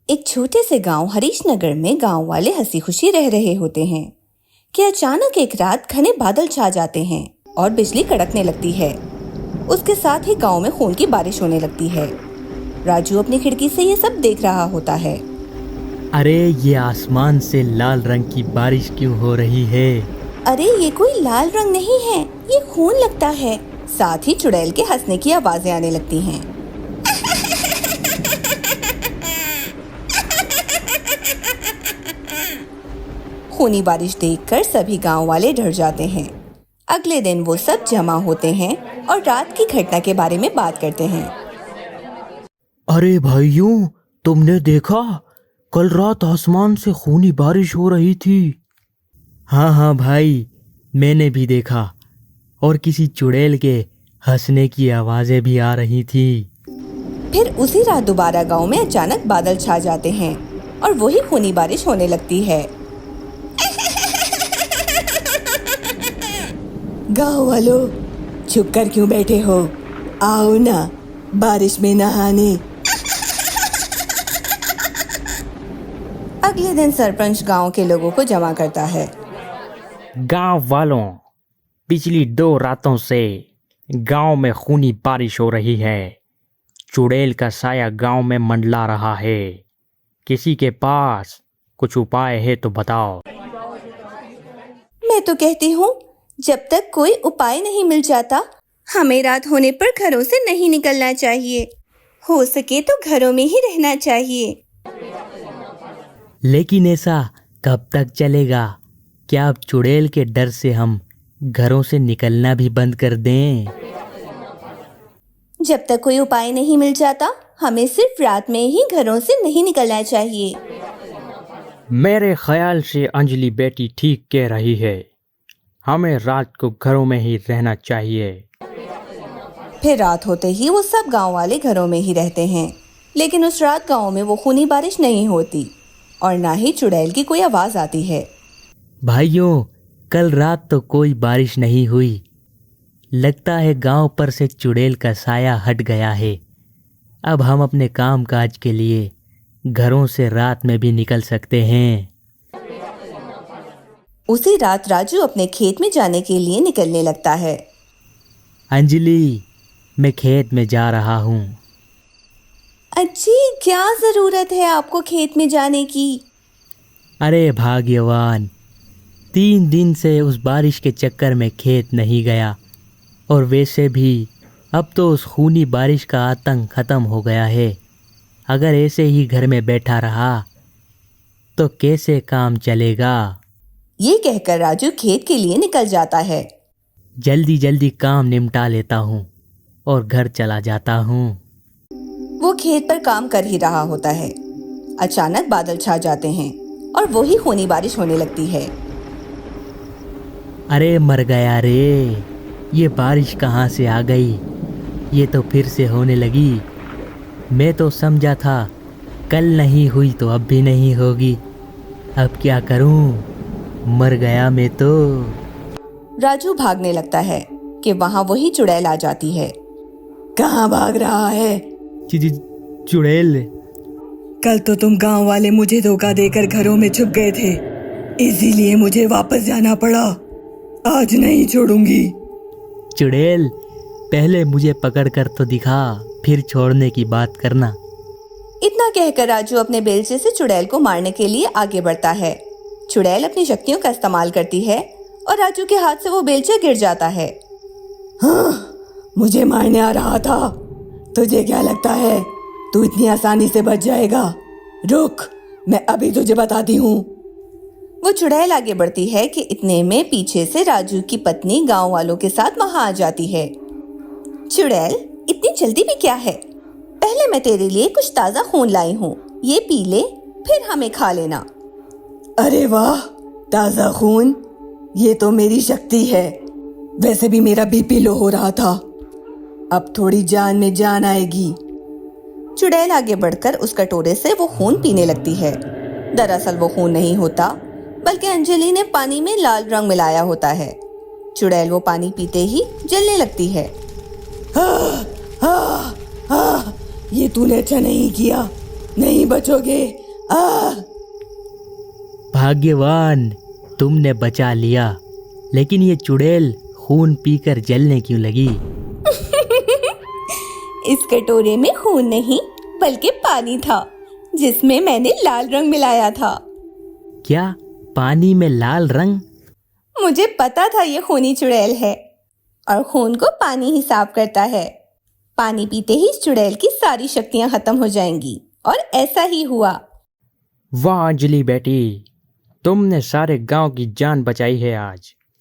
एक छोटे से गांव हरीशनगर में गांव वाले हंसी खुशी रह रहे होते हैं कि अचानक एक रात घने बादल छा जाते हैं और बिजली कड़कने लगती है। उसके साथ ही गांव में खून की बारिश होने लगती है। राजू अपनी खिड़की से ये सब देख रहा होता है। अरे ये आसमान से लाल रंग की बारिश क्यों हो रही है? अरे ये कोई लाल रंग नहीं है, ये खून लगता है। साथ ही चुड़ैल के हंसने की आवाजें आने लगती हैं। खूनी बारिश देखकर सभी गांव वाले डर जाते हैं। अगले दिन वो सब जमा होते हैं और रात की घटना के बारे में बात करते हैं। अरे भाइयों, तुमने देखा? कल रात आसमान से खूनी बारिश हो रही थी। हाँ भाई, मैंने भी देखा। और किसी चुड़ैल के हंसने की आवाजें भी आ रही थी। फिर उसी रात दोबारा गांव में अचानक बादल छा जाते हैं और वही खूनी बारिश होने लगती है। गांव वालों, छुप कर क्यों बैठे हो? आओ ना बारिश में नहाने। अगले दिन सरपंच गांव के लोगों को जमा करता है। गांव वालों, पिछली 2 रातों से गांव में खूनी बारिश हो रही है। चुड़ैल का साया गांव में मंडला रहा है। किसी के पास कुछ उपाय है तो बताओ। मैं तो कहती हूँ, जब तक कोई उपाय नहीं मिल जाता, हमें रात होने पर घरों से नहीं निकलना चाहिए। हो सके तो घरों में ही रहना चाहिए। लेकिन ऐसा कब तक चलेगा? क्या अब चुड़ैल के डर से हम घरों से निकलना भी बंद कर दें? जब तक कोई उपाय नहीं मिल जाता, हमें सिर्फ रात में ही घरों से नहीं निकलना चाहिए। मेरे ख्याल से अंजलि बेटी ठीक कह रही है। हमें रात को घरों में ही रहना चाहिए। फिर रात होते ही वो सब गांव वाले घरों में ही रहते हैं। लेकिन उस रात गांव में वो खूनी बारिश नहीं होती और ना ही चुड़ैल की कोई आवाज आती है। भाइयों, कल रात तो कोई बारिश नहीं हुई। लगता है गांव पर से चुड़ैल का साया हट गया है। अब हम अपने काम काज के लिए घरों से रात में भी निकल सकते हैं। उसी रात राजू अपने खेत में जाने के लिए निकलने लगता है। अंजलि, मैं खेत में जा रहा हूँ। अजी, क्या जरूरत है आपको खेत में जाने की? अरे भाग्यवान, 3 दिन से उस बारिश के चक्कर में खेत नहीं गया। और वैसे भी अब तो उस खूनी बारिश का आतंक खत्म हो गया है। अगर ऐसे ही घर में बैठा रहा तो कैसे काम चलेगा? ये कहकर राजू खेत के लिए निकल जाता है। जल्दी जल्दी काम निपटा लेता हूँ और घर चला जाता हूँ। वो खेत पर काम कर ही रहा होता है। अचानक बादल छा जाते हैं और वही खूनी बारिश होने लगती है। अरे मर गया रे, ये बारिश कहाँ से आ गई? ये तो फिर से होने लगी। मैं तो समझा था कल नहीं हुई तो अब भी नहीं होगी। अब क्या करूँ? मर गया मैं तो। राजू भागने लगता है कि वहाँ वही चुड़ैल आ जाती है। कहाँ भाग रहा है? चुड़ैल, कल तो तुम गांव वाले मुझे धोखा देकर घरों में छुप गए थे, इसीलिए मुझे वापस जाना पड़ा। आज नहीं छोड़ूंगी। चुड़ैल, पहले मुझे पकड़ कर तो दिखा, फिर छोड़ने की बात करना। इतना कहकर राजू अपने बेलचे से चुड़ैल को मारने के लिए आगे बढ़ता है। चुड़ैल अपनी शक्तियों का इस्तेमाल करती है और राजू के हाथ से वो बेलचा गिर जाता है। हाँ, मुझे मारने आ रहा था। तुझे क्या लगता है तू इतनी आसानी से बच जाएगा? रुक, मैं अभी तुझे बताती हूँ। वो चुड़ैल आगे बढ़ती है कि इतने में पीछे से राजू की पत्नी गांव वालों के साथ वहां आ जाती है। चुड़ैल, इतनी जल्दी भी क्या है? पहले मैं तेरे लिए कुछ ताजा खून लाई हूँ, ये पी ले, फिर हमें खा लेना। अरे वाह, ताजा खून, ये तो मेरी शक्ति है। वैसे भी मेरा बीपी लो हो रहा था, अब थोड़ी जान में जान आएगी। चुड़ैल आगे बढ़कर उस कटोरे से वो खून पीने लगती है। दरअसल वो खून नहीं होता, बल्कि अंजलि ने पानी में लाल रंग मिलाया होता है। चुड़ैल वो पानी पीते ही जलने लगती है। ये तूने अच्छा नहीं किया। नहीं बचोगे। आ भाग्यवान, तुमने बचा लिया। लेकिन ये चुड़ैल खून पीकर जलने क्यों लगी? इस कटोरे में खून नहीं बल्कि पानी था, जिसमें मैंने लाल रंग मिलाया था। क्या पानी में लाल रंग? मुझे पता था ये खूनी चुड़ैल है, और खून को पानी ही साफ करता है। पानी पीते ही इस चुड़ैल की सारी शक्तियां खत्म हो जाएंगी, और ऐसा ही हुआ। वाह अंजलि बेटी, तुमने सारे गांव की जान बचाई है आज।